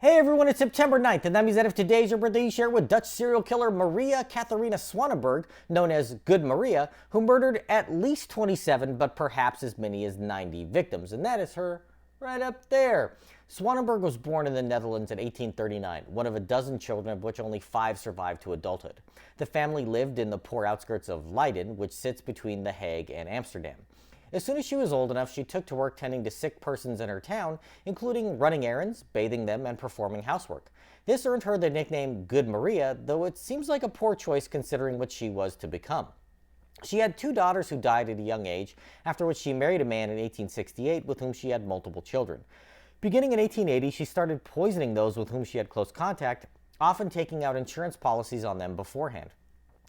Hey everyone, it's September 9th, and that means that if today's your birthday, you share it with Dutch serial killer Maria Catherina Swanenburg, known as Good Maria, who murdered at least 27, but perhaps as many as 90 victims. And that is her right up there. Swanenburg was born in the Netherlands in 1839, one of a dozen children of which only 5 survived to adulthood. The family lived in the poor outskirts of Leiden, which sits between The Hague and Amsterdam. As soon as she was old enough, she took to work tending to sick persons in her town, including running errands, bathing them, and performing housework. This earned her the nickname Good Maria, though it seems like a poor choice considering what she was to become. She had 2 daughters who died at a young age, after which she married a man in 1868 with whom she had multiple children. Beginning in 1880, she started poisoning those with whom she had close contact, often taking out insurance policies on them beforehand.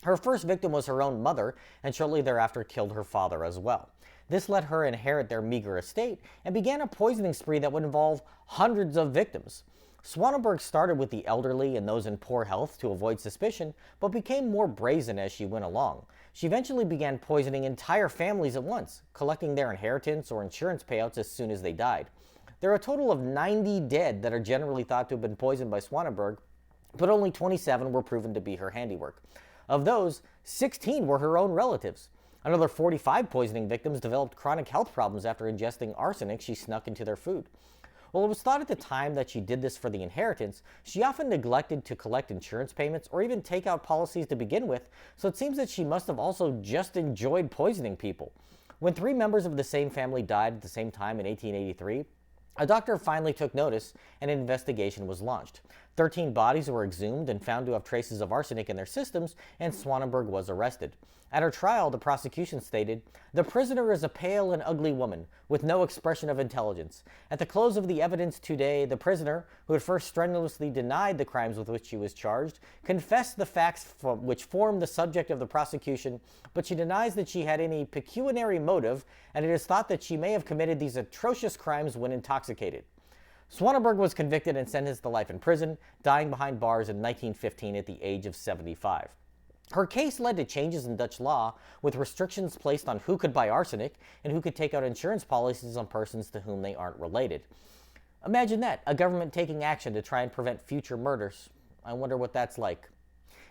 Her first victim was her own mother, and shortly thereafter killed her father as well. This let her inherit their meager estate and began a poisoning spree that would involve hundreds of victims. Swanenburg started with the elderly and those in poor health to avoid suspicion, but became more brazen as she went along. She eventually began poisoning entire families at once, collecting their inheritance or insurance payouts as soon as they died. There are a total of 90 dead that are generally thought to have been poisoned by Swanenburg, but only 27 were proven to be her handiwork. Of those, 16 were her own relatives. Another 45 poisoning victims developed chronic health problems after ingesting arsenic she snuck into their food. While it was thought at the time that she did this for the inheritance, she often neglected to collect insurance payments or even take out policies to begin with, so it seems that she must have also just enjoyed poisoning people. When 3 members of the same family died at the same time in 1883, a doctor finally took notice and an investigation was launched. 13 bodies were exhumed and found to have traces of arsenic in their systems, and Swanenburg was arrested. At her trial, the prosecution stated, "The prisoner is a pale and ugly woman with no expression of intelligence. At the close of the evidence today, the prisoner, who at first strenuously denied the crimes with which she was charged, confessed the facts which formed the subject of the prosecution, but she denies that she had any pecuniary motive, and it is thought that she may have committed these atrocious crimes when intoxicated." Swanenburg was convicted and sentenced to life in prison, dying behind bars in 1915 at the age of 75. Her case led to changes in Dutch law, with restrictions placed on who could buy arsenic and who could take out insurance policies on persons to whom they aren't related. Imagine that, a government taking action to try and prevent future murders. I wonder what that's like.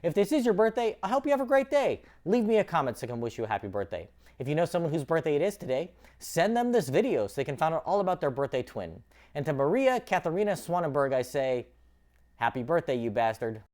If this is your birthday, I hope you have a great day. Leave me a comment so I can wish you a happy birthday. If you know someone whose birthday it is today, send them this video so they can find out all about their birthday twin. And to Maria Catherina Swanenburg, I say, happy birthday, you bastard.